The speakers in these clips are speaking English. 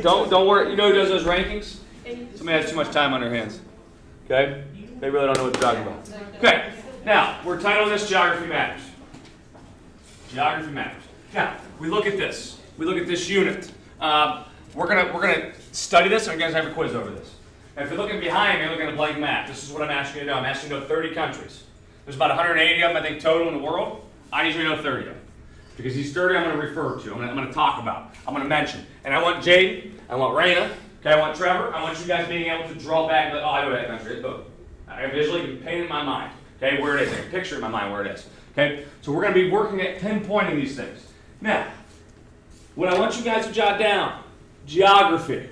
Don't worry. You know who does those rankings? Somebody has too much time on their hands. Okay? They really don't know what they're talking about. Okay. Now, we're titling this Geography Matters. Geography Matters. Now, we look at this. We look at this unit. We're gonna study this, and we're gonna have a quiz over this. And if you're looking behind me, looking at a blank map, this is what I'm asking you to know. I'm asking you to know 30 countries. There's about 180 of them, I think, total in the world. I need you to know 30 of them. Because these 30 I'm going to refer to, I'm going to talk about, I'm going to mention. And I want Jaden, I want Raina, okay, I want Trevor, I want you guys being able to draw back, like, oh, I know what that country is, but I visually can paint in my mind, okay, where it is. I can picture in my mind where it is, okay? So we're going to be working at pinpointing these things. Now, what I want you guys to jot down, geography.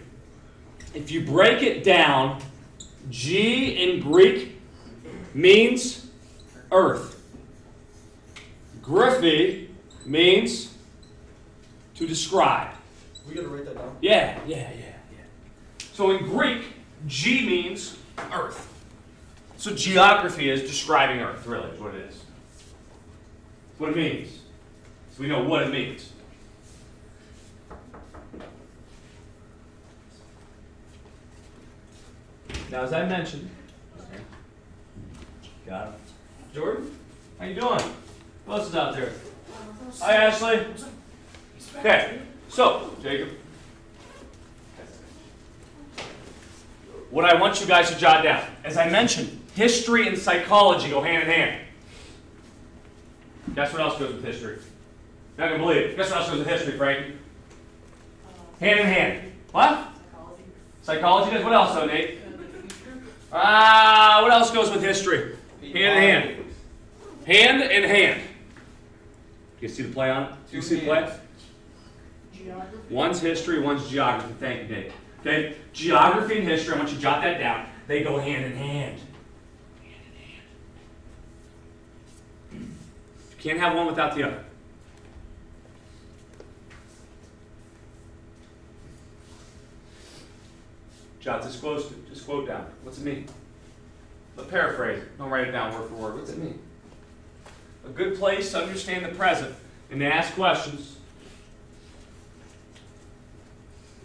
If you break it down, G in Greek means earth. Graphy means to describe. We gotta write that down. Yeah. So in Greek, G means earth. So geography is describing earth, really, is what it is. It's what it means. So we know what it means. Now, as I mentioned, got it. Jordan, how you doing? Who else is out there? Hi, Ashley. Okay, so, Jacob. What I want you guys to jot down, as I mentioned, history and psychology go hand in hand. Guess what else goes with history? You're not going to believe it. Guess what else goes with history, Frankie? Hand in hand. What? Psychology does. What else, though, Nate? What else goes with history? Hand in hand. Hand in hand. You see the play on it? Do you see the play? Geography. One's history, one's geography. Thank you, Dave. Okay? Geography and history, I want you to jot that down. They go hand in hand. Hand in hand. You can't have one without the other. Jot this quote down. What's it mean? I'll paraphrase it. Don't write it down word for word. What's it mean? A good place to understand the present and to ask questions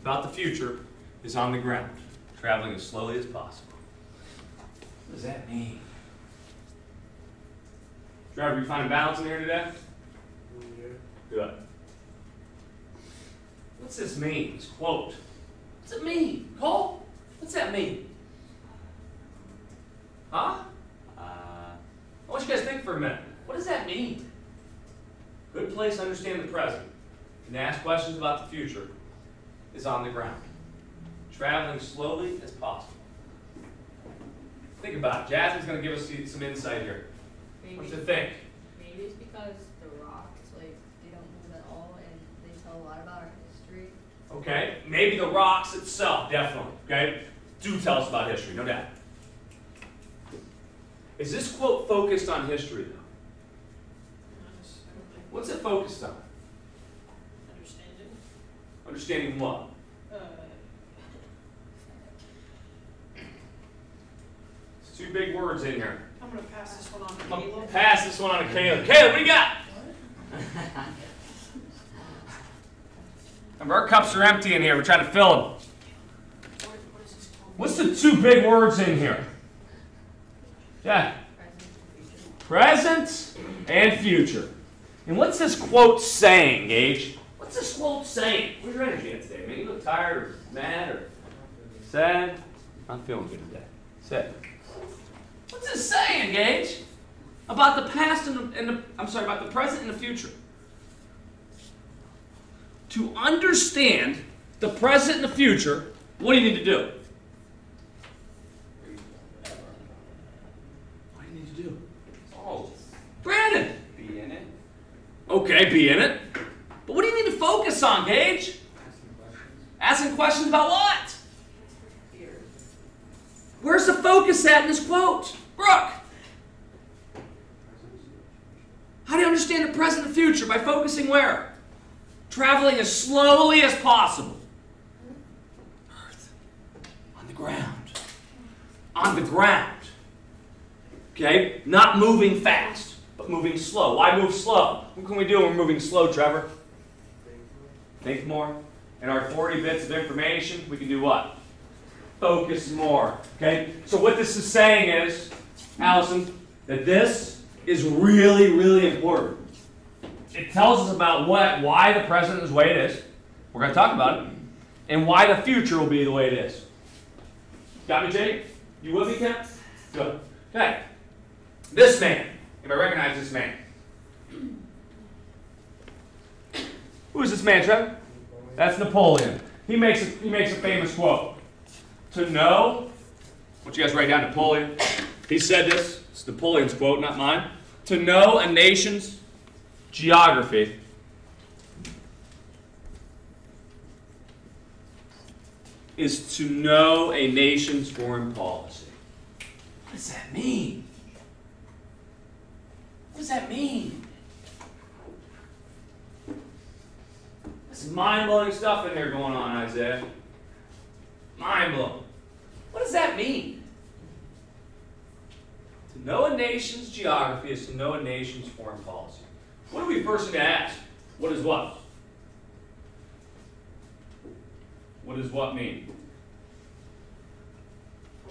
about the future is on the ground, traveling as slowly as possible. What does that mean? Trevor, you finding balance in here today? Good. What's this mean? This quote. What's it mean? Cole? What's that mean? Huh? I want you guys to think for a minute. What does that mean? Good place to understand the present and to ask questions about the future is on the ground. Traveling slowly as possible. Think about it. Jasmine's going to give us some insight here. What do you think? Maybe it's because the rocks, like, they don't move at all and they tell a lot about our history. Okay, maybe the rocks itself, definitely. Okay, do tell us about history, no doubt. Is this quote focused on history, though? What's it focused on? Understanding. Understanding what? It's two big words in here. I'm going to pass this one on to I'm Caleb. gonna pass this one on to Caleb. Caleb, what do you got? Remember, our cups are empty in here. We're trying to fill them. What is this called? What's the two big words in here? Yeah. Present and future. And what's this quote saying, Gage? What's this quote saying? Where's your energy at today, man? You look tired or mad or sad? I'm feeling good today. Sad. What's this saying, Gage? About the past and about the present and the future. To understand the present and the future, what do you need to do? What do you need to do? Oh, Brandon. Be in it. Okay, be in it. But what do you need to focus on, Gage? Asking questions about what? Where's the focus at in this quote? Brooke. How do you understand the present and the future? By focusing where? Traveling as slowly as possible. Earth. On the ground. On the ground. Okay? Not moving fast, but moving slow. Why move slow? What can we do when we're moving slow, Trevor? Think more. and our 40 bits of information, we can do what? Focus more. Okay? So what this is saying is, Allison, that this is really, really important. It tells us about why the present is the way it is. We're going to talk about it. And why the future will be the way it is. Got me, Jake? You with me, Ken? Good. Okay. This man. Anybody recognize this man? Who is this man, Trevor? That's Napoleon. He makes a famous quote. To know, I want you guys to write down Napoleon. He said this. It's Napoleon's quote, not mine. To know a nation's geography is to know a nation's foreign policy. What does that mean? What does that mean? There's mind-blowing stuff in there going on, Isaiah. Mind-blowing. What does that mean? To know a nation's geography is to know a nation's foreign policy. What do we first need to ask? What is what? What does what mean?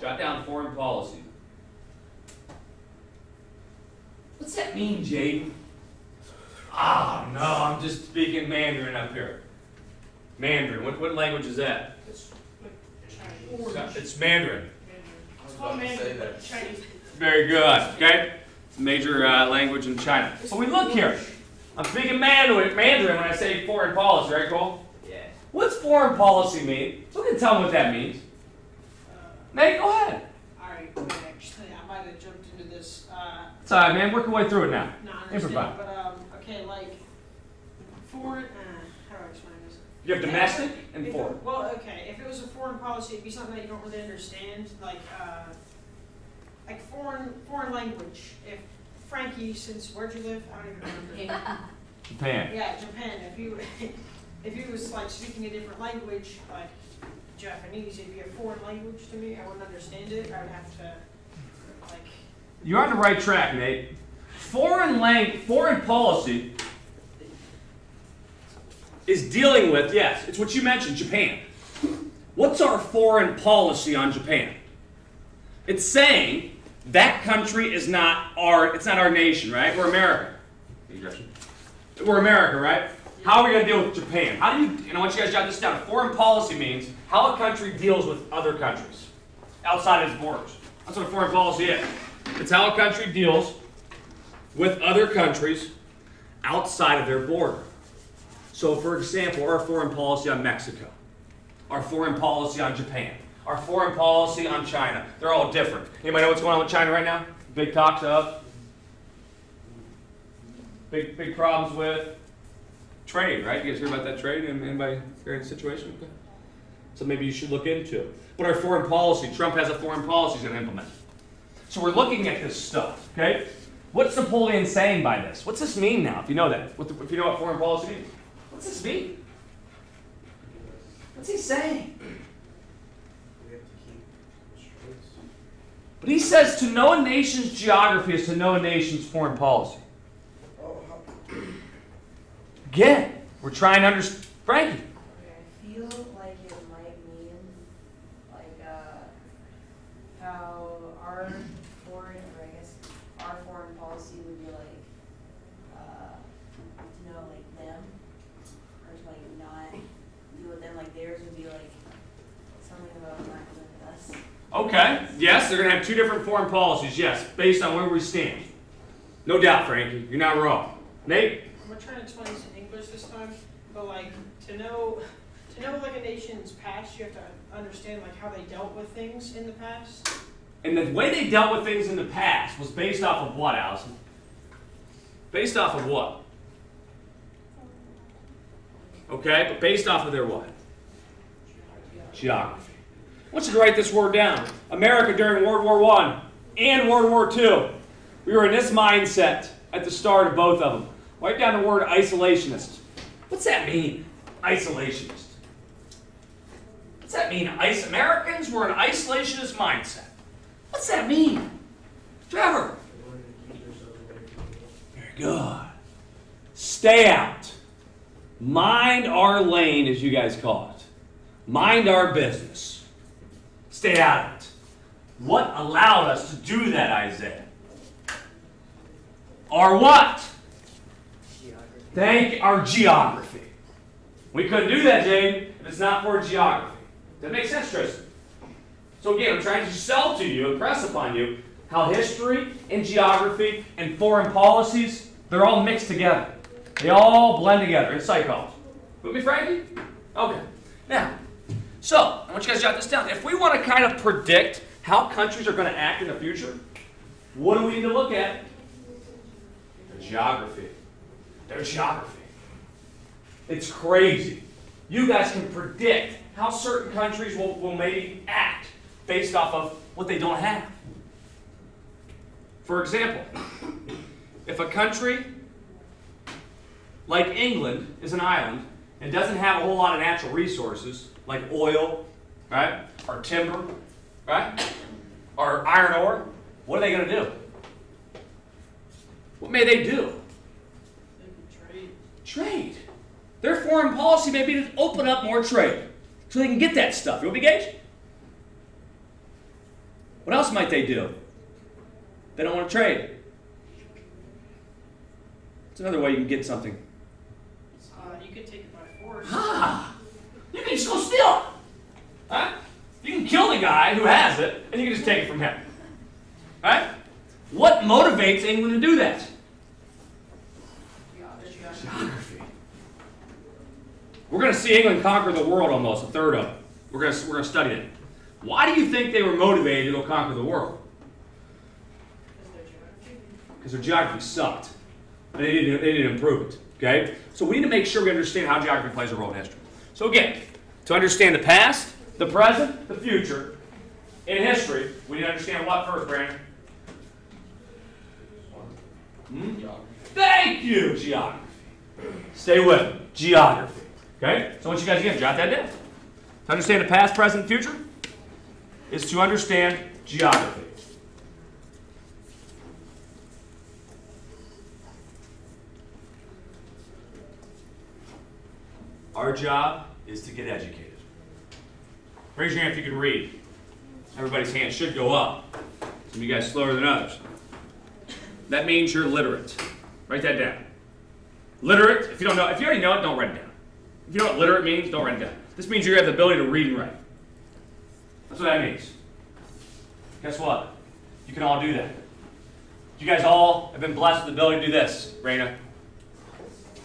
Jot down foreign policy. What's that mean, Jaden? Ah, no, I'm just speaking Mandarin up here. Mandarin. What language is that? It's Mandarin. It's called Mandarin, but Chinese. Very good. Okay? It's a major language in China. So we look here. I'm speaking Mandarin when I say foreign policy, right, Cole? Yeah. What's foreign policy mean? Who can tell me what that means? Nate, go ahead. Alright, actually, I might have jumped into this. It's all right, man. Work your way through it now. No, I Improvise. understand, but, okay, like, foreign, how do I explain this? You have domestic and If- foreign. Well, okay, if it was a foreign policy, it'd be something that you don't really understand, like foreign language. If Frankie, since where'd you live? I don't even remember. Japan. Yeah, Japan. If he was like speaking a different language, like Japanese, it'd be a foreign language to me. I wouldn't understand it. I would have to like. You're on the right track, Nate. Foreign policy is dealing with, yes, it's what you mentioned, Japan. What's our foreign policy on Japan? It's saying that country is not it's not our nation, right? We're America. We're America, right? How are we going to deal with Japan? How do you, and I want you guys to jot this down. Foreign policy means how a country deals with other countries outside its borders. That's what a foreign policy is. It's how a country deals with other countries outside of their border. So, for example, our foreign policy on Mexico, our foreign policy on Japan, our foreign policy on China, they're all different. Anybody know what's going on with China right now? Big talks of? Big problems with trade, right? You guys hear about that trade? Anybody hear any situation? Okay. So maybe you should look into it. But our foreign policy, Trump has a foreign policy he's going to implement. So we're looking at this stuff, okay? What's Napoleon saying by this? What's this mean now, if you know that? If you know what foreign policy means? What's this mean? What's he saying? But he says to know a nation's geography is to know a nation's foreign policy. Again, we're trying to understand. Frankie. I feel like it might mean like how our foreign, or I guess our foreign policy would be like to know like them, or to like not deal with them. Like theirs would be like something about not dealing with us. Okay. Yes, they're going to have two different foreign policies. Yes, based on where we stand. No doubt, Frankie. You're not wrong. Nate. I'm gonna try to explain this in English this time, but like to know like a nation's past, you have to understand like how they dealt with things in the past. And the way they dealt with things in the past was based off of what, Allison? Based off of what? Okay, but based off of their what? Geography. I want you to write this word down. America during World War I and World War II. We were in this mindset at the start of both of them. Write down the word isolationist. What's that mean? Isolationist. What's that mean? Americans were an isolationist mindset. What's that mean? Trevor. Very good. Stay out. Mind our lane, as you guys call it. Mind our business. Stay out of it. What allowed us to do that, Isaiah? Our what? Geography. Our geography. We couldn't do that, Jane, if it's not for geography. Does that make sense, Tristan? So again, I'm trying to sell to you, impress upon you, how history and geography and foreign policies, they're all mixed together. They all blend together in psychology. With me, Frankie? Okay. Now, so, I want you guys to jot this down. If we want to kind of predict how countries are going to act in the future, what do we need to look at? Their geography. Their geography. It's crazy. You guys can predict how certain countries will maybe act based off of what they don't have. For example, if a country like England is an island and doesn't have a whole lot of natural resources like oil, right, or timber, right, or iron ore, what are they going to do? What may they do? Trade. Trade. Their foreign policy may be to open up more trade so they can get that stuff. You want to be engaged? What else might they do? They don't want to trade. It's another way you can get something. You could take it by force. You can just go steal it. Huh? You can kill the guy who has it, and you can just take it from him. Right? What motivates England to do that? Geography. We're going to see England conquer the world almost, a third of it. We're going to study it. Why do you think they were motivated to go conquer the world? Because their geography sucked. They didn't improve it. Okay? So we need to make sure we understand how geography plays a role in history. So again, to understand the past, the present, the future, in history, we need to understand what first, Brandon? Thank you, geography. Stay with me. Geography. Okay? So I want you guys again, jot that down. To understand the past, present, and future is to understand geography. Our job is to get educated. Raise your hand if you can read. Everybody's hand should go up. Some of you guys slower than others. That means you're literate. Write that down. Literate, if you already know it, don't write it down. If you know what literate means, don't write it down. This means you have the ability to read and write. That's what that means. Guess what? You can all do that. You guys all have been blessed with the ability to do this, Raina.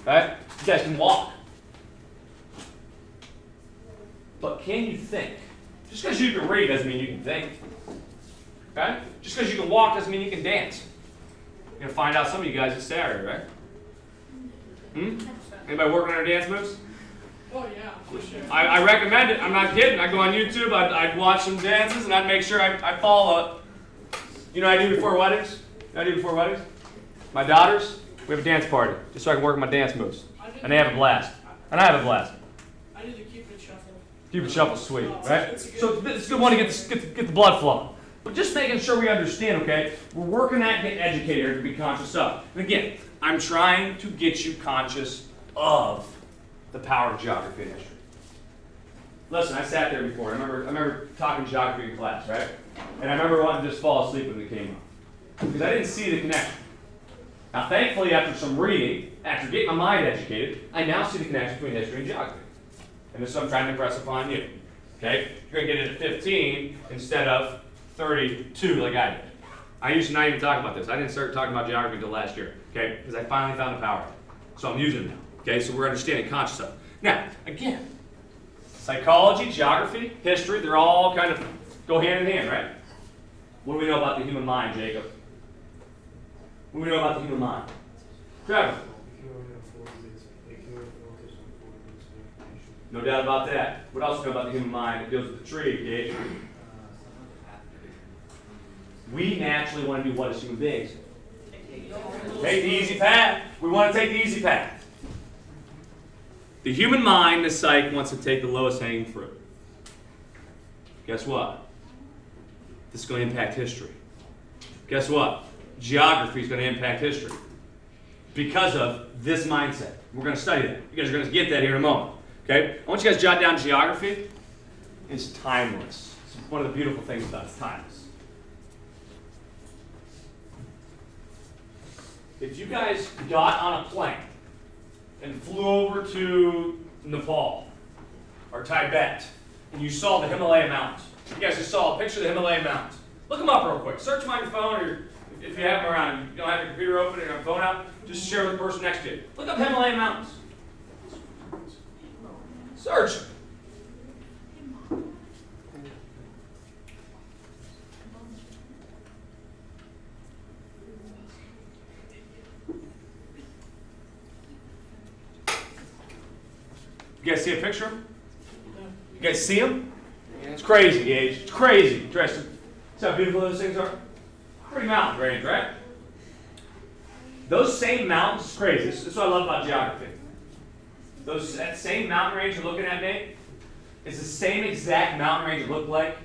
Right? You guys can walk. But can you think? Just because you can read doesn't mean you can think. Okay? Just because you can walk doesn't mean you can dance. You're going to find out some of you guys this Saturday, right? Anybody working on their dance moves? Oh yeah, for sure. I recommend it. I'm not kidding. I go on YouTube, I'd watch some dances, and I'd make sure I follow it. You know what I do before weddings? You know what I do before weddings? My daughters, we have a dance party, just so I can work on my dance moves. And they have a blast. And I have a blast. I do the Cupid Shuffle. Cupid Shuffle's sweet, right? So it's a good one to get the blood flowing. But just making sure we understand, okay? We're working at getting educated to be conscious of. And again, I'm trying to get you conscious of the power of geography and history. Listen, I sat there before. I remember talking geography in class, right? And I remember wanting to just fall asleep when it came up. Because I didn't see the connection. Now, thankfully, after some reading, after getting my mind educated, I now see the connection between history and geography. And this is what I'm trying to impress upon you. Okay? You're going to get it at 15 instead of 32 like I did. I used to not even talk about this. I didn't start talking about geography until last year. Okay? Because I finally found the power. So I'm using it now. Okay? So we're understanding conscious of it. Now, again, psychology, geography, history, they're all kind of go hand in hand, right? What do we know about the human mind, Jacob? What do we know about the human mind? Trevor? No doubt about that. What else do we know about the human mind? It deals with the tree, Gage. We naturally want to do what as human beings? Take the easy path. We want to take the easy path. The human mind, the psyche, wants to take the lowest hanging fruit. Guess what? This is going to impact history. Guess what? Geography is going to impact history. because of this mindset. We're going to study that. You guys are going to get that here in a moment. Okay? I want you guys to jot down geography. It's timeless. It's one of the beautiful things about it. It's timeless. If you guys got on a plane and flew over to Nepal or Tibet and you saw the Himalaya Mountains, you guys just saw a picture of the Himalaya Mountains. Look them up real quick. Search them on your phone, or if you have them around, you don't have your computer open or your phone out, just share with the person next to you. Look up Himalaya Mountains. Search them. You guys see a picture of them? You guys see them? Yeah, it's crazy, Gage. It's crazy. Tristan, see how beautiful those things are? Pretty mountain range, right? Those same mountains, it's crazy. This is what I love about geography. That same mountain range you're looking at, Nate, is the same exact mountain range it looked like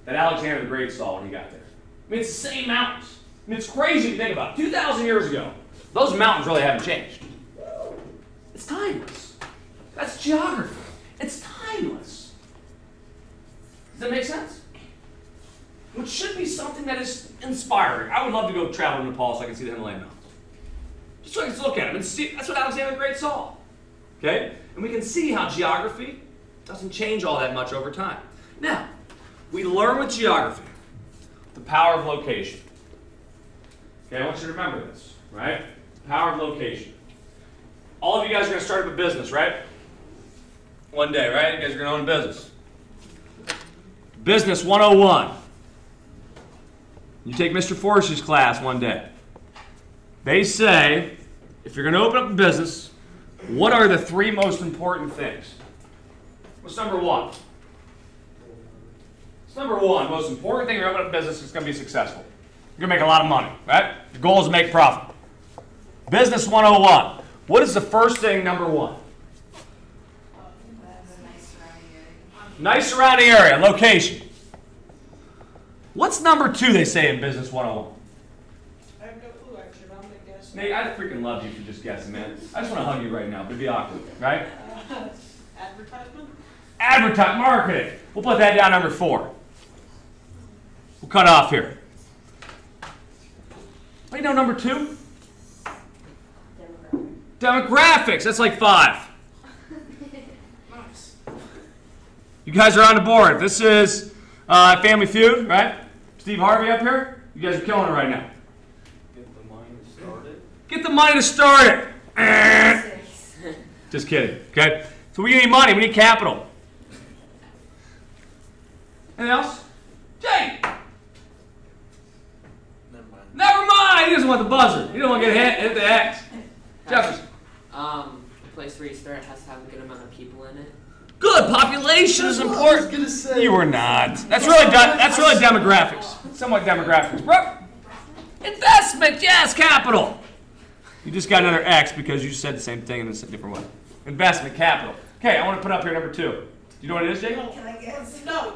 that Alexander the Great saw when he got there. I mean, it's the same mountains. I mean, it's crazy to think about. 2,000 years ago, those mountains really haven't changed. It's timeless. That's geography. It's timeless. Does that make sense? Which should be something that is inspiring. I would love to go travel to Nepal so I can see the Himalayan mountains. Just so I can look at them and see. That's what Alexander the Great saw. Okay? And we can see how geography doesn't change all that much over time. Now, we learn with geography the power of location. Okay, I want you to remember this, right? Power of location. All of you guys are going to start up a business, right? One day, right? You guys are going to own a business. Business 101. You take Mr. Forrest's class one day. They say, if you're going to open up a business, what are the 3 most important things? What's number 1? What's number 1? Most important thing you're opening up a business is going to be successful. You're going to make a lot of money, right? Your goal is to make profit. Business 101. What is the first thing, number 1? Nice surrounding area, location. What's number 2 they say in Business 101? I have no clue, actually, but I'm going to guess. Nate, I freaking love you for just guessing, man. I just want to hug you right now, but it'd be awkward, right? Advertisement? Advertise, marketing. We'll put that down number 4. We'll cut off here. What do you know number 2? Demographics. That's like 5. Nice. You guys are on the board. This is Family Feud, right? Steve Harvey up here. You guys are killing it right now. Get the money to start it. Get the money to start it. Just kidding. Okay. So we need money. We need capital. Anything else? Jay. Never mind. Never mind. He doesn't want the buzzer. He doesn't want to get hit the X. Jefferson. The place where you start has to have a good amount of people in it. Good. Population is That's what important. I was gonna say. You were not. That's really demographics. Somewhat demographics. Bro. Investment. Yes. Capital. You just got another X because you said the same thing in a different way. Investment. Capital. Okay. I want to put up here number 2. Do you know what it is, Jacob? Can I guess? No,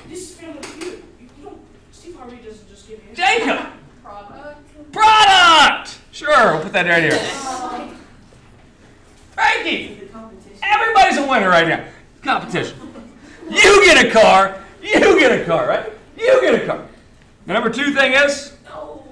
this is Family Feud. You don't. Steve Harvey doesn't just give answers. Jacob. Product. Product. Sure. We'll put that right here. Frankie. Everybody's a winner right now. Competition. You get a car. You get a car, right? You get a car. The number 2 thing is? No.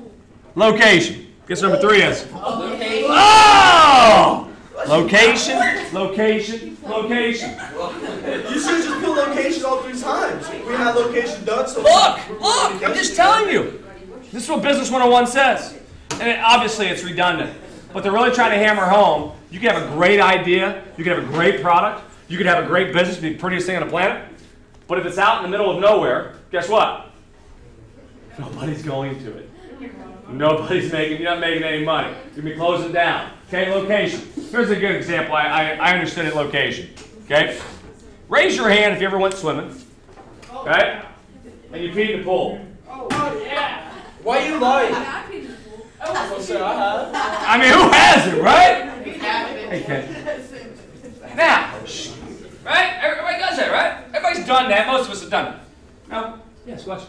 Location. Guess number 3 is? Location. Oh! Location, location, location. You should have just put location all 3 times. We had location done, so Look! I'm just telling you. This is what Business 101 says. And obviously it's redundant. But they're really trying to hammer home, you can have a great idea, you can have a great product, you can have a great business, be the prettiest thing on the planet, but if it's out in the middle of nowhere, guess what? Nobody's going to it. You're not making any money. You're going to be closing down. Okay, location. Here's a good example. I understood it, location. Okay? Raise your hand if you ever went swimming. Okay? And you peed in the pool. Oh yeah. why you lying? I peed in the pool. I'll say I have. I mean, who hasn't, right? Okay. Now, right? Everybody does that, right? Everybody's done that. Most of us have done it. No? Yes, question.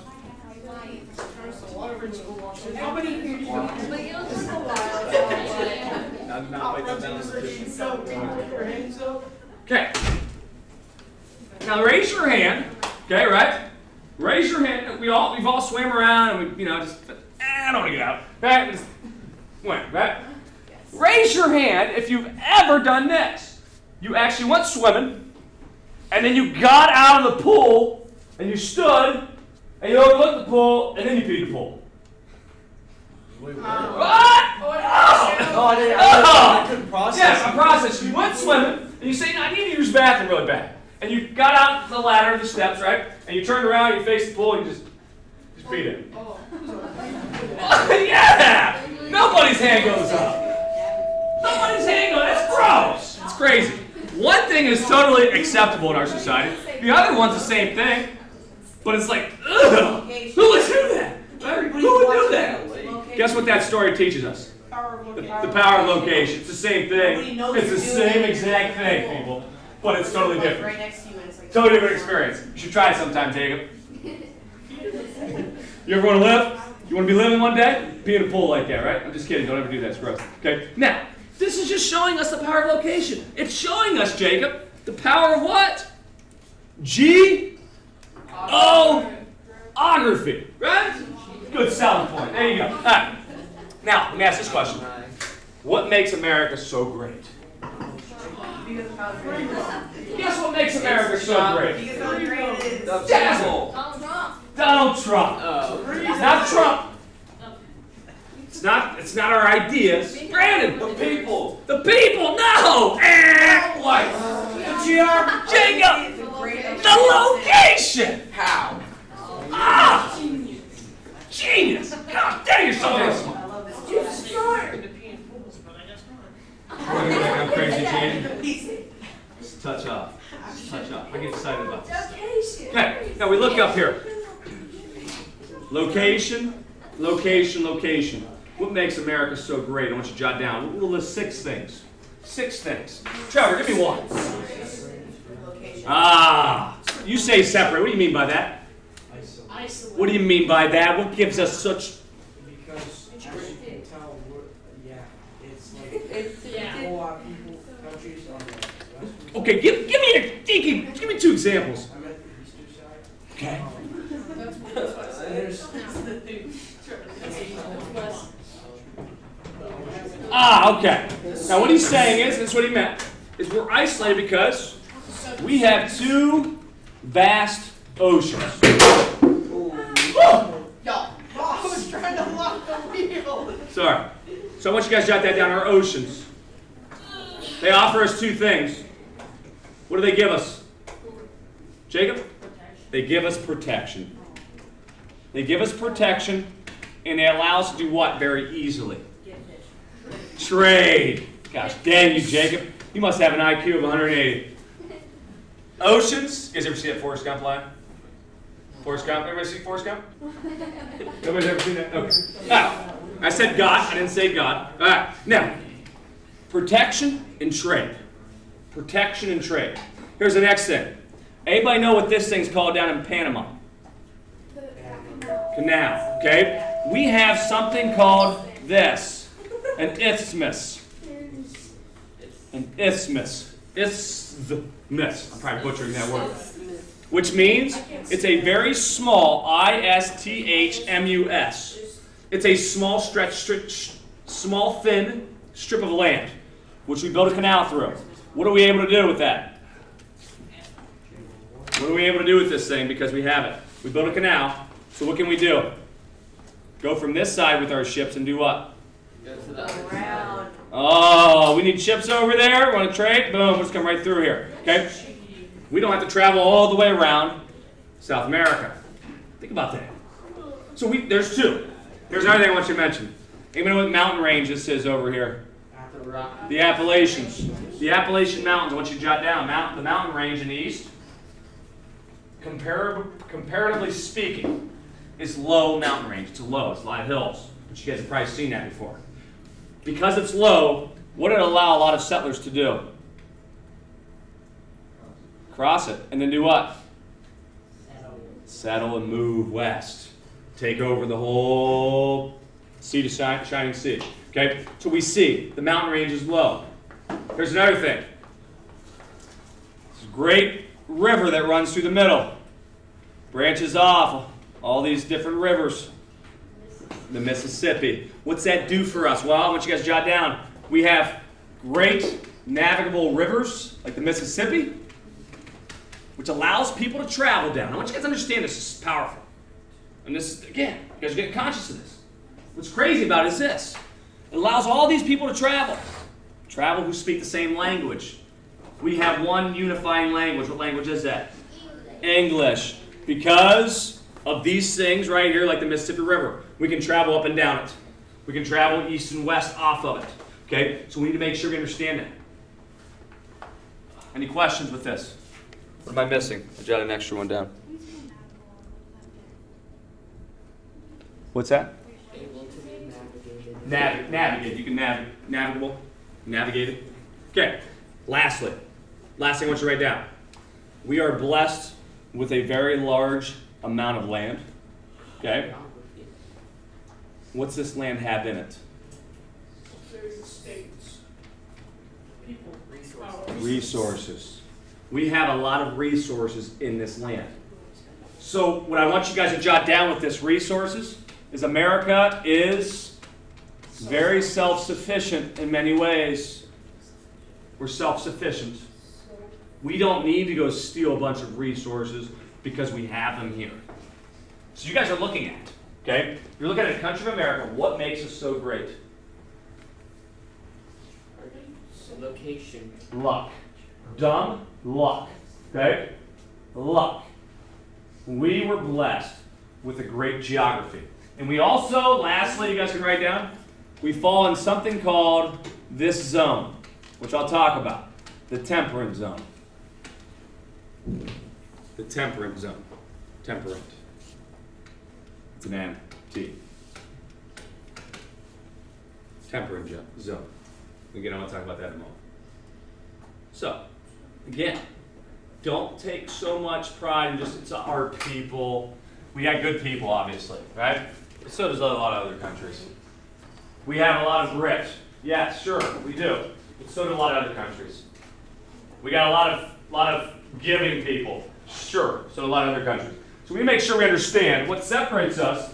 How many But you'll just go wild. Okay. Now raise your hand. Okay, right? Raise your hand. We've all swam around and we, just I don't want to get out. Right? Just went, right? Raise your hand if you've ever done this. You actually went swimming, and then you got out of the pool, and you stood, and you overlooked the pool, and then you peed the pool. Wait, What? No, I couldn't process. Yes, I processed. You went swimming, and you say, I need to use the bathroom really bad. And you got out the ladder, the steps, right? And you turned around, you faced the pool, and you just peed it. Yeah! Nobody's hand goes up. Nobody's hand goes up. That's gross. It's crazy. One thing is totally acceptable in our society. The other one's the same thing. But it's like, ugh! Who would do that? Who would do that? Guess what that story teaches us? The power of location. It's the same thing. It's the same exact thing, people. But it's totally different. Right next to you, and it's like Totally different experience. You should try it sometime, Jacob. You ever want to live? You want to be living one day? Be in a pool like that, right? I'm just kidding. Don't ever do that. It's gross. Okay? Now, this is just showing us the power of location. It's showing us, Jacob, the power of what? Geography. Right? Good selling point. There you go. All right. Now, let me ask this question. What makes America so great? Guess what makes America so great? Dazzle! Donald Trump. Not Trump. It's not our ideas. Brandon, the people. The people, no! What? Jacob! The location! How? Ah! Genius! God dang, you're so damn smart. You started to pee in pools, but I guess not. I'm crazy, Jane. Just touch up. Touch up. I get excited about this. Okay, now we look up here. Location, location, location. What makes America so great? I want you to jot down. We'll list 6 things. 6 things. Trevor, give me one. Ah, you say separate. What do you mean by that? Isolate. What do you mean by that? What gives us such... Because as you can tell, it's like a whole lot of people, countries on the west. Okay, give me 2 examples. I'm at the eastern side. Okay. And there's Ah, okay. Now what he's saying is, that's what he meant, is we're isolated because we have 2 vast oceans. I was trying to lock the wheel. Sorry. So I want you guys to jot that down. Our oceans. They offer us 2 things. What do they give us? Jacob? They give us protection. They give us protection, and they allow us to do what very easily? Trade. Gosh dang you, Jacob. You must have an IQ of 180. Oceans. You guys ever see that Forrest Gump line? Forrest Gump? Everybody see Forrest Gump? Nobody's ever seen that? Okay. Ah, I said God. I didn't say God. All right. Now, protection and trade. Protection and trade. Here's the next thing. Anybody know what this thing's called down in Panama? Canal. Okay? We have something called this. An isthmus. An isthmus. Isthmus. I'm probably butchering that word. Which means it's a very small, I-S-T-H-M-U-S. It's a small small thin strip of land, which we built a canal through. What are we able to do with that? What are we able to do with this thing? Because we have it. We built a canal, so what can we do? Go from this side with our ships and do what? Go to the other side. Oh, we need ships over there. Want to trade? Boom, let's come right through here. Okay? We don't have to travel all the way around South America. Think about that. So there's 2. Here's another thing I want you to mention. Anybody know what mountain range this is over here? The Appalachians. The Appalachian Mountains. I want you to jot down. The mountain range in the east, comparatively speaking, is low mountain range. It's low. It's a lot of hills. But you guys have probably seen that before. Because it's low, what did it allow a lot of settlers to do? Cross it. And then do what? Settle and move west. take over the whole sea to shining sea. Okay, so we see the mountain range is low. Here's another thing. This great river that runs through the middle, branches off all these different rivers. The Mississippi. What's that do for us? Well, I want you guys to jot down. We have great navigable rivers like the Mississippi, which allows people to travel down. I want you guys to understand this is powerful. And this is, again, you guys are getting conscious of this. What's crazy about it is this. It allows all these people to travel. Travel who speak the same language. We have one unifying language. What language is that? English. Because of these things right here, like the Mississippi River, we can travel up and down it. We can travel east and west off of it. Okay? So we need to make sure we understand it. Any questions with this? What am I missing? I jotted an extra one down. What's that? Able to be navigated. Navigate. You can navigable. Navigate it. Okay. Last thing I want you to write down. We are blessed with a very large amount of land. Okay? What's this land have in it? There's states. People. Resources. We have a lot of resources in this land. So what I want you guys to jot down with this resources is America is very self-sufficient in many ways. We're self-sufficient. We don't need to go steal a bunch of resources because we have them here. So you guys are looking at, okay? You're looking at a country of America. What makes us so great? Location. Luck. Dumb luck. Okay? Luck. We were blessed with a great geography. And we also, lastly, you guys can write down, we fall in something called this zone, which I'll talk about. The temperate zone. The temperate zone. Temperate. It's an M-T. Temperate zone. Again, I want to talk about that in a moment. So, again, don't take so much pride in just, it's our people. We got good people, obviously, right? But so does a lot of other countries. We have a lot of grit. Yeah, sure, we do. But so do a lot of other countries. We got a lot of giving people. Sure, so do a lot of other countries. So we make sure we understand what separates us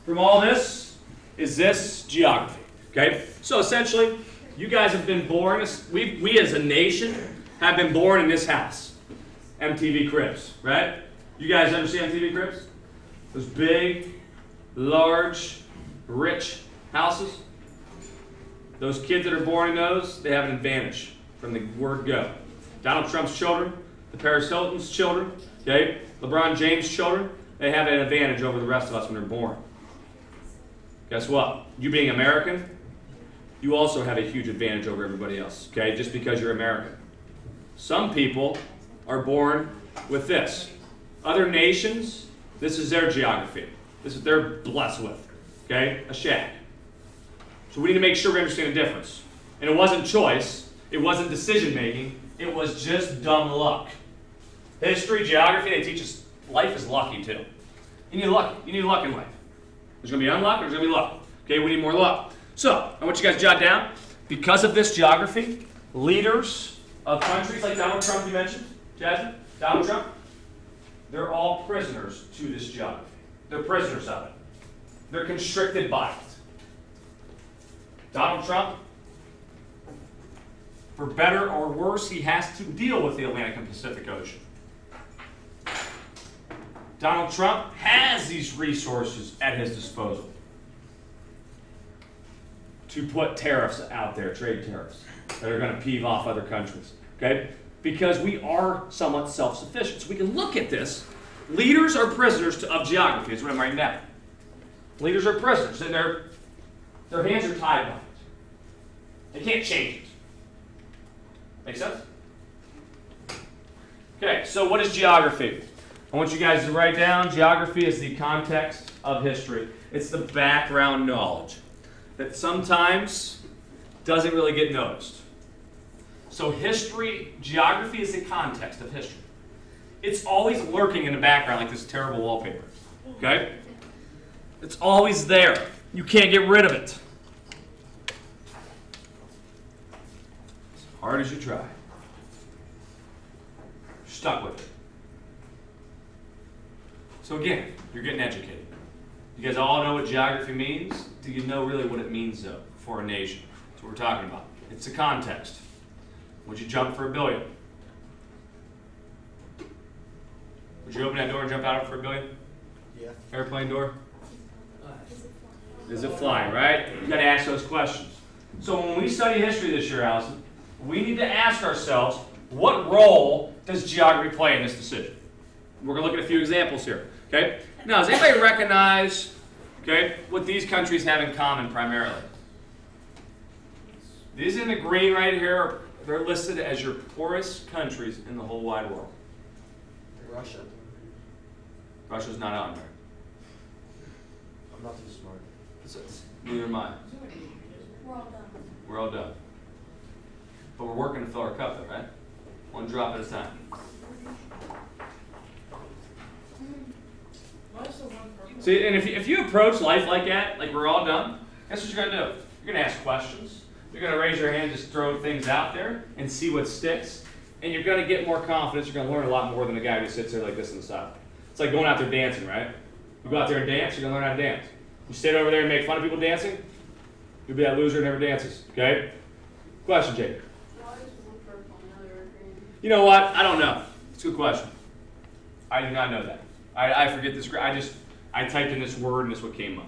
from all this is this geography. Okay? So essentially, you guys have been born, we as a nation have been born in this house. MTV Cribs, right? You guys ever see MTV Cribs? Those big, large, rich houses. Those kids that are born in those, they have an advantage from the word go. Donald Trump's children, the Paris Hilton's children, okay? LeBron James' children, they have an advantage over the rest of us when they're born. Guess what? You being American, you also have a huge advantage over everybody else, okay? Just because you're American. Some people are born with this. Other nations, this is their geography. This is they're blessed with, okay? A shack. So we need to make sure we understand the difference. And it wasn't choice. It wasn't decision making. It was just dumb luck. History, geography, they teach us life is lucky too. You need luck. You need luck in life. There's going to be unluck or there's going to be luck. Okay, we need more luck. So, I want you guys to jot down, because of this geography, leaders of countries like Donald Trump you mentioned, Jasmine, Donald Trump, they're all prisoners to this geography. They're prisoners of it. They're constricted by it. Donald Trump, for better or worse, he has to deal with the Atlantic and Pacific Ocean. Donald Trump has these resources at his disposal to put tariffs out there, trade tariffs, that are going to peeve off other countries, okay? Because we are somewhat self-sufficient. So we can look at this. Leaders are prisoners of geography, is what I'm writing down. Leaders are prisoners, and their hands are tied by it. They can't change it. Make sense? Okay, so what is geography? I want you guys to write down, geography is the context of history. It's the background knowledge that sometimes doesn't really get noticed. So history, geography is the context of history. It's always lurking in the background like this terrible wallpaper. Okay? It's always there. You can't get rid of it. As hard as you try. You're stuck with it. So again, you're getting educated. You guys all know what geography means? Do you know really what it means, though, for a nation? That's what we're talking about. It's the context. Would you jump for $1 billion? Would you open that door and jump out for $1 billion? Yeah. Airplane door? Is it flying, right? You've got to ask those questions. So when we study history this year, Allison, we need to ask ourselves, what role does geography play in this decision? We're going to look at a few examples here. Okay? Now, does anybody recognize, okay, what these countries have in common primarily? These in the green right here, they're listed as your poorest countries in the whole wide world. Russia. Russia's not on there. I'm not too smart. Neither am I. We're all done. We're all done. But we're working to fill our cup, though, right? One drop at a time. See, and if you approach life like that, like we're all done, guess what you're going to do? You're going to ask questions. You're going to raise your hand, just throw things out there, and see what sticks. And you're going to get more confidence. You're going to learn a lot more than the guy who sits there like this on the side. It's like going out there dancing, right? You go out there and dance, you're going to learn how to dance. You sit over there and make fun of people dancing, you'll be that loser who never dances, okay? Question, Jake. Why is one purple and the other green? You know what? I don't know. It's a good question. I do not know that. I forget this. I typed in this word and this is what came up.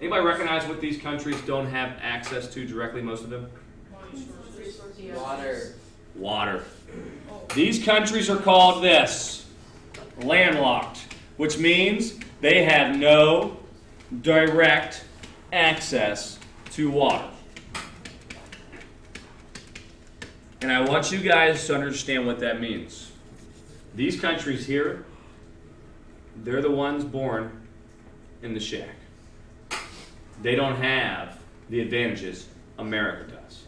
Anybody recognize what these countries don't have access to directly, most of them? Water. Water. These countries are called this, landlocked, which means they have no direct access to water. And I want you guys to understand what that means. These countries here, they're the ones born in the shack. They don't have the advantages America does.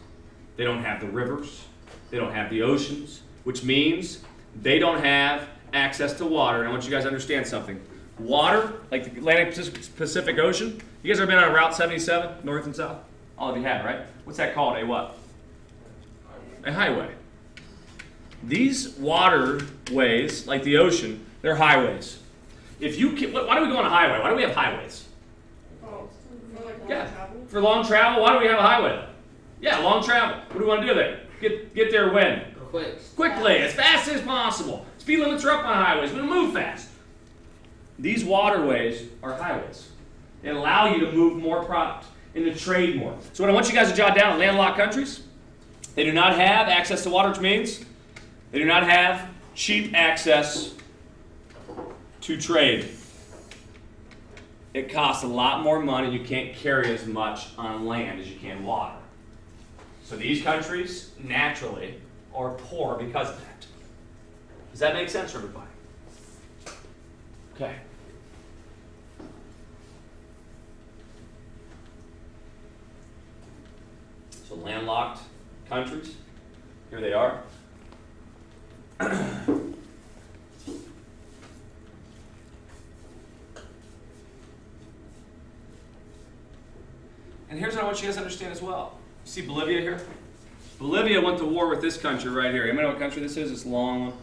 They don't have the rivers. They don't have the oceans, which means they don't have access to water. And I want you guys to understand something. Water, like the Atlantic Pacific Ocean, you guys ever been on Route 77, north and south? All of you have, right? What's that called? A what? A highway. These waterways, like the ocean, they're highways. Why do we go on a highway? Why do we have highways? Yeah, for long travel. Why do we have a highway? Yeah, long travel. What do we want to do there? Get there when? Quickly, as fast as possible. Speed limits are up on highways. We move fast. These waterways are highways. They allow you to move more product and to trade more. So what I want you guys to jot down in landlocked countries, they do not have access to water, which means they do not have cheap access to trade. It costs a lot more money. You can't carry as much on land as you can water. So these countries naturally are poor because of that. Does that make sense for everybody? Okay. So landlocked countries, here they are. And here's what I want you guys to understand as well. You see Bolivia here? Bolivia went to war with this country right here. Anybody know what country this is? This long one?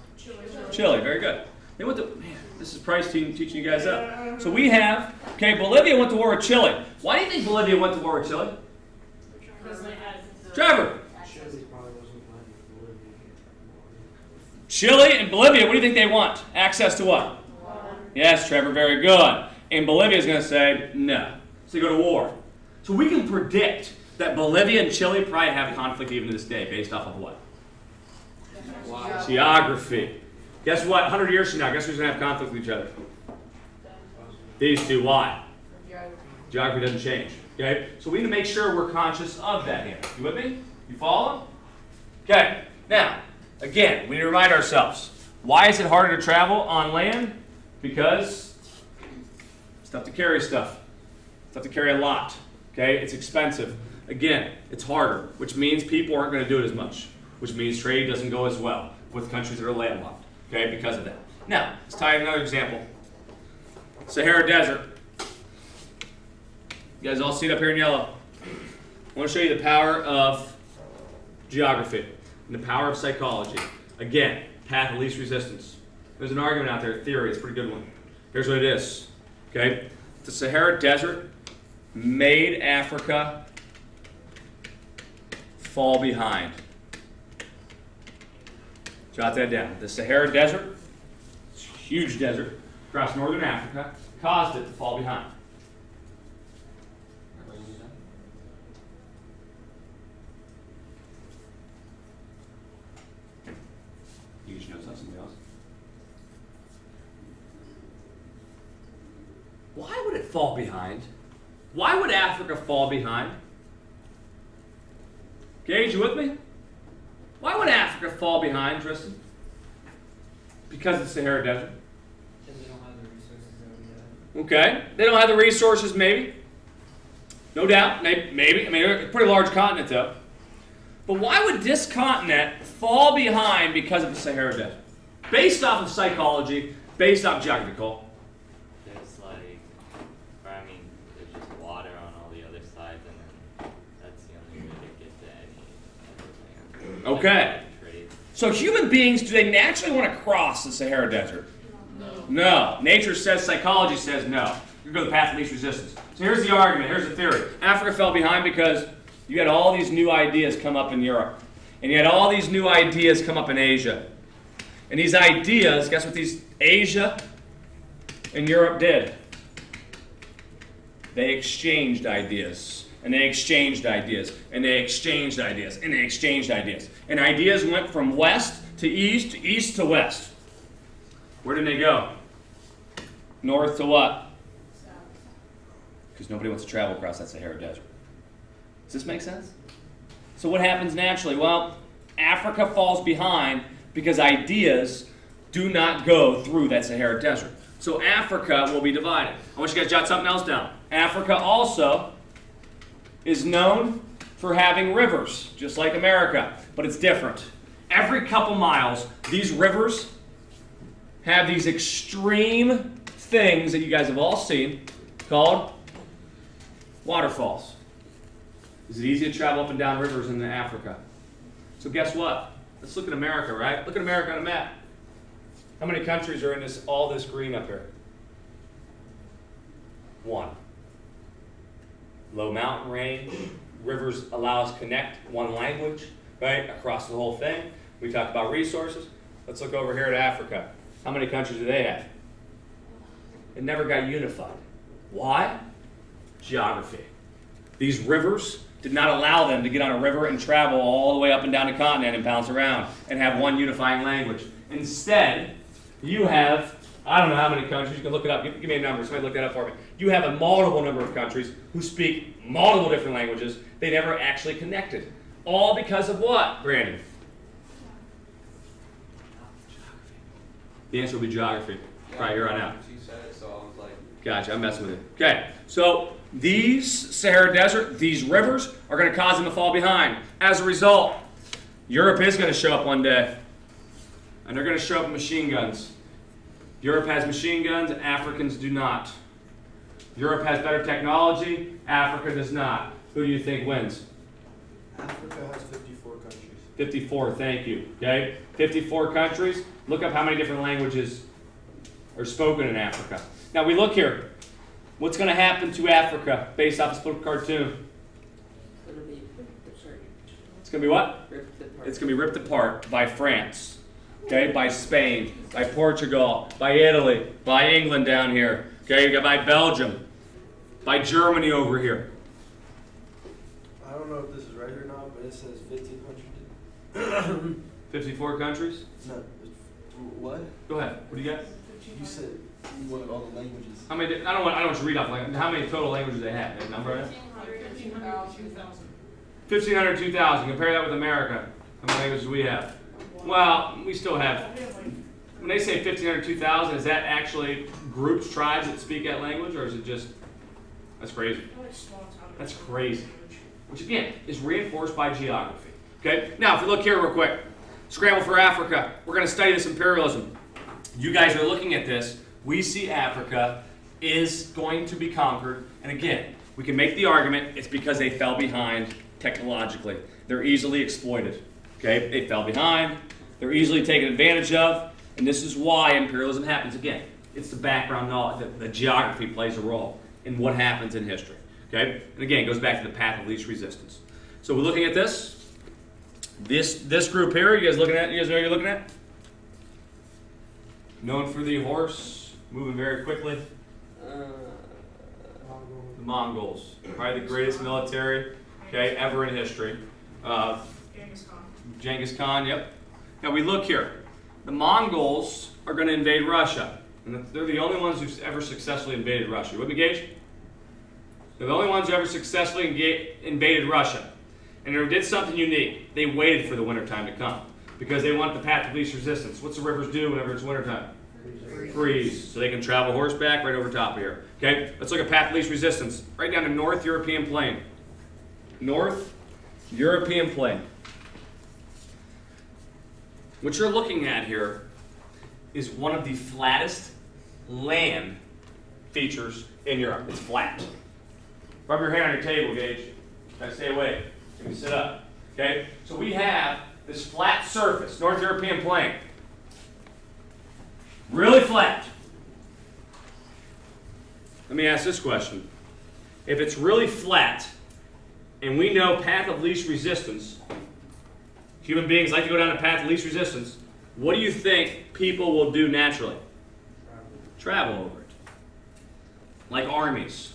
Chile, very good. They went to, man, this is Price team teaching you guys up. So we have, okay, Bolivia went to war with Chile. Why do you think Bolivia went to war with Chile? Trevor. Chile and Bolivia, what do you think they want? Access to what? Yes, Trevor, very good. And Bolivia is going to say no. So they go to war. So we can predict that Bolivia and Chile probably have conflict even to this day based off of what? Wow. Geography. Guess what? 100 years from now, guess who's going to have conflict with each other? These two. Why? Geography doesn't change. Okay? So we need to make sure we're conscious of that here. You with me? You follow? Okay. Now, again, we need to remind ourselves. Why is it harder to travel on land? Because it's tough to carry stuff. It's tough to carry a lot. Okay? It's expensive. Again, it's harder, which means people aren't going to do it as much, which means trade doesn't go as well with countries that are landlocked. Okay? Because of that. Now, let's tie another example. Sahara Desert. You guys all see it up here in yellow. I want to show you the power of geography and the power of psychology. Again, path of least resistance. There's an argument out there, theory, it's a pretty good one. Here's what it is. Okay? The Sahara Desert made Africa fall behind. Jot that down. The Sahara Desert, huge desert across northern Africa, caused it to fall behind. You just know something else. Why would it fall behind? Why would Africa fall behind? Gage, you with me? Why would Africa fall behind, Tristan? Because of the Sahara Desert. Because they don't have the resources that we have. Okay. They don't have the resources, maybe. No doubt. Maybe. I mean, they're a pretty large continent, though. But why would this continent fall behind because of the Sahara Desert? Based off of psychology, based off geography, Cole. There's like, or I mean, there's just water on all the other sides, and then that's the only way to get to anything. Okay. So human beings, do they naturally want to cross the Sahara Desert? No. Nature says, psychology says no. You go the path of least resistance. So here's the argument, here's the theory. Africa fell behind because you had all these new ideas come up in Europe. And you had all these new ideas come up in Asia. And these ideas, guess what these Asia and Europe did? They exchanged ideas. And they exchanged ideas. And they exchanged ideas. And they exchanged ideas. And ideas went from west to east to west. Where did they go? North to what? Because nobody wants to travel across that Sahara Desert. Does this make sense? So what happens naturally? Well, Africa falls behind because ideas do not go through that Sahara Desert. So Africa will be divided. I want you guys to jot something else down. Africa also is known for having rivers, just like America, but it's different. Every couple miles, these rivers have these extreme things that you guys have all seen called waterfalls. Is it easy to travel up and down rivers in Africa? So guess what? Let's look at America, right? Look at America on a map. How many countries are in all this green up here? One. Low mountain range. Rivers allow us to connect one language, right, across the whole thing. We talk about resources. Let's look over here at Africa. How many countries do they have? It never got unified. Why? Geography. These rivers did not allow them to get on a river and travel all the way up and down the continent and bounce around and have one unifying language. Instead, you have, I don't know how many countries, you can look it up, give me a number, somebody look that up for me. You have a multiple number of countries who speak multiple different languages. They never actually connected. All because of what, Brandon? The answer will be geography. Right here on out. You said it, so I was like, Gotcha, I'm messing with you. Okay, so these Sahara Desert, these rivers are going to cause them to fall behind. As a result, Europe is going to show up one day. And they're going to show up with machine guns. Europe has machine guns, Africans do not. Europe has better technology, Africa does not. Who do you think wins? Africa has 54 countries. 54, thank you. Okay, 54 countries. Look up how many different languages are spoken in Africa. Now we look here. What's going to happen to Africa based off this little cartoon? It's going to be what? Ripped apart. It's going to be ripped apart by France. Okay, by Spain, by Portugal, by Italy, by England down here. Okay, by Belgium, by Germany over here. I don't know if this is right or not, but it says 1,500. 54 countries? No, what? Go ahead. What do you got? You said you wanted all the languages. How many? I don't want to read off like how many total languages they have. That number? 1,500, 2,000. 1,500, 2,000. Compare that with America. How many languages do we have? Well, we still have. When they say 1,500, 2,000, is that actually groups, tribes that speak that language, or is it just? That's crazy. That's crazy. Which again is reinforced by geography. Okay. Now, if we look here real quick, scramble for Africa. We're going to study this imperialism. You guys are looking at this. We see Africa is going to be conquered, and again, we can make the argument it's because they fell behind technologically. They're easily exploited. Okay? They fell behind. They're easily taken advantage of. And this is why imperialism happens. Again, it's the background knowledge. The geography plays a role in what happens in history. Okay? And again, it goes back to the path of least resistance. So we're looking at this. This group here, you guys looking at? You guys know what you're looking at? Known for the horse, moving very quickly. The Mongols, probably the greatest military, okay, ever in history. Genghis Khan, yep. Now we look here. The Mongols are going to invade Russia, and they're the only ones who've ever successfully invaded Russia. You with me, Gage? They're the only ones who ever successfully invaded Russia. And they did something unique. They waited for the wintertime to come because they want the path of least resistance. What's the rivers do whenever it's wintertime? Freeze. So they can travel horseback right over top of here. Okay, let's look at path of least resistance. Right down to North European Plain. North European Plain. What you're looking at here is one of the flattest land features in Europe. It's flat. Rub your hand on your table, Gage. Gotta stay away. You can sit up. Okay? So we have this flat surface, North European Plain. Really flat. Let me ask this question. If it's really flat, and we know path of least resistance, human beings like to go down the path of least resistance, what do you think people will do naturally? Travel over it. Like armies.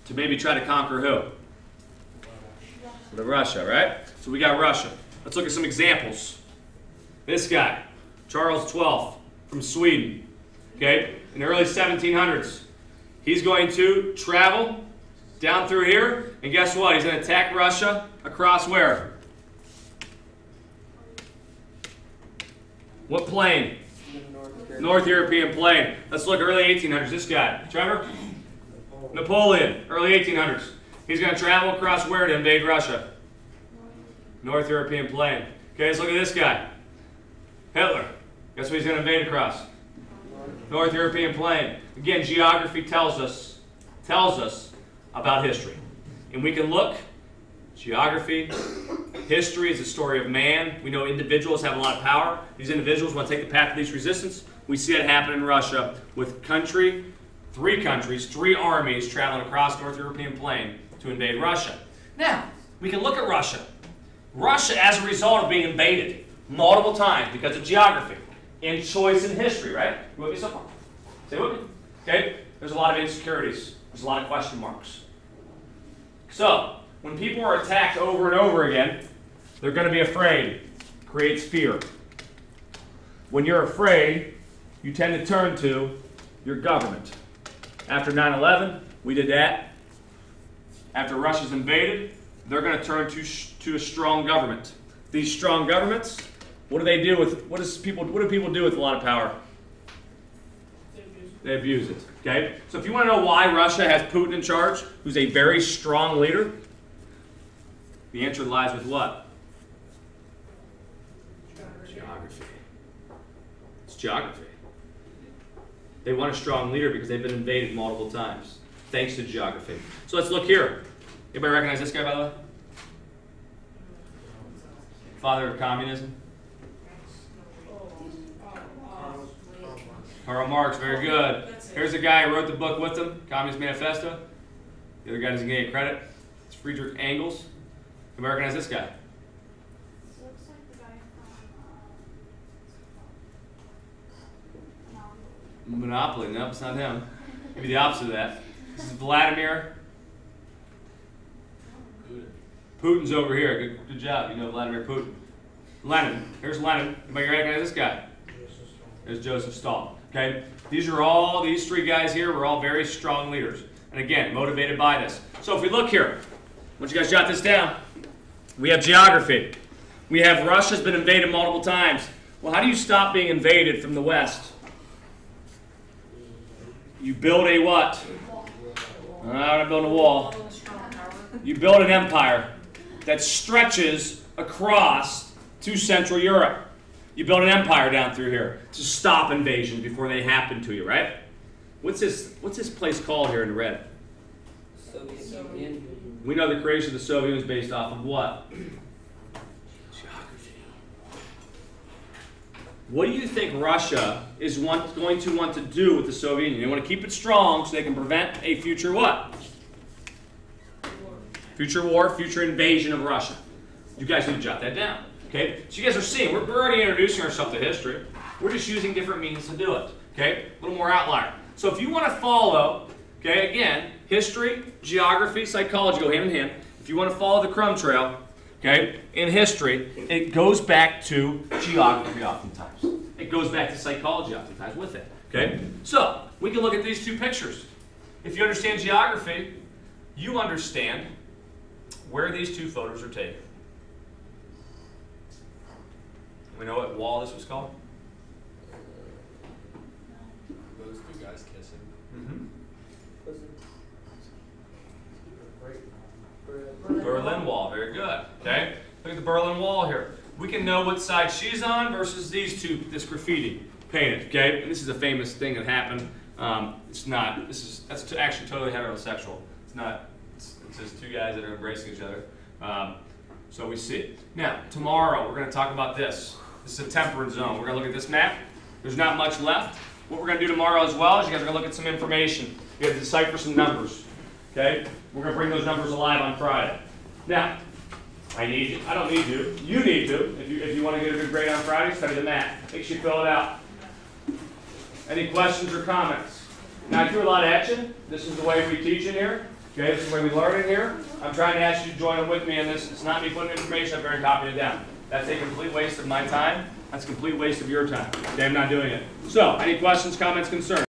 To maybe try to conquer who? Russia, right? So we got Russia. Let's look at some examples. This guy, Charles XII from Sweden, okay, in the early 1700s. He's going to travel down through here, and guess what? He's going to attack Russia across where? What plain? North European Plain. Let's look early 1800s. This guy, Trevor? Napoleon, early 1800s. He's going to travel across where to invade Russia? North European Plain. Okay, let's look at this guy. Hitler. Guess what he's going to invade across? North European Plain. Again, geography tells us about history. And we can look, geography, history is the story of man. We know individuals have a lot of power. These individuals want to take the path of least resistance. We see it happen in Russia with three countries, three armies traveling across North European Plain to invade Russia. Now, we can look at Russia. Russia, as a result of being invaded multiple times because of geography and choice in history, right? You with me so far? Stay with me. Okay? There's a lot of insecurities. There's a lot of question marks. So, when people are attacked over and over again, they're going to be afraid. Creates fear. When you're afraid, you tend to turn to your government. After 9/11, we did that. After Russia's invaded, they're going to turn to a strong government. These strong governments, what do they do with what do people do with a lot of power? They abuse it. Okay? So if you want to know why Russia has Putin in charge, who's a very strong leader, the answer lies with what? Geography. It's geography. They want a strong leader because they've been invaded multiple times, thanks to geography. So let's look here. Anybody recognize this guy, by the way? Father of communism? Karl Marx, very good. Here's the guy who wrote the book with him, Communist Manifesto. The other guy doesn't get any credit. It's Friedrich Engels. Anybody recognize this guy? Looks like the guy from Monopoly. Nope, it's not him. Maybe the opposite of that. This is Vladimir. Putin's over here. Good job. You know Vladimir Putin. Lenin. Here's Lenin. Anybody recognize this guy? There's Joseph Stalin. Okay? These three guys here were all very strong leaders. And again, motivated by this. So if we look here, I want you guys to jot this down. We have geography. We have Russia's been invaded multiple times. Well, how do you stop being invaded from the west? You build a what? I'm not building a wall. You build an empire that stretches across to Central Europe. You build an empire down through here to stop invasion before they happen to you, right? What's this place called here in red? Soviet Union. We know the creation of the Soviet Union is based off of what? What do you think Russia is going to want to do with the Soviet Union? They want to keep it strong so they can prevent a future what? Future war, future invasion of Russia. You guys need to jot that down. Okay? So you guys are seeing, we're already introducing ourselves to history. We're just using different means to do it. Okay? A little more outlier. So if you want to follow, okay, again, history, geography, psychology go hand in hand. If you want to follow the crumb trail, okay, in history, it goes back to geography oftentimes. It goes back to psychology oftentimes with it. Okay? So, we can look at these two pictures. If you understand geography, you understand where these two photos are taken. We know what wall this was called? Those two guys kissing. Mm-hmm. Great. Berlin Wall, very good. Okay? Look at the Berlin Wall here. We can know what side she's on versus these two, this graffiti painted, okay? And this is a famous thing that happened. That's actually totally heterosexual. It's just two guys that are embracing each other. So we see it. Now, tomorrow we're going to talk about this. This is a temperate zone. We're going to look at this map. There's not much left. What we're going to do tomorrow as well is you guys are going to look at some information. You have to decipher some numbers. Okay? We're going to bring those numbers alive on Friday. Now, I don't need you. You need to. If you want to get a good grade on Friday, study the math. Make sure you fill it out. Any questions or comments? Now, if you're a lot of action, this is the way we teach in here. Okay, this is the way we learn in here. I'm trying to ask you to join with me in this. It's not me putting information up there and copying it down. That's a complete waste of my time. That's a complete waste of your time. Okay, I'm not doing it. So, any questions, comments, concerns?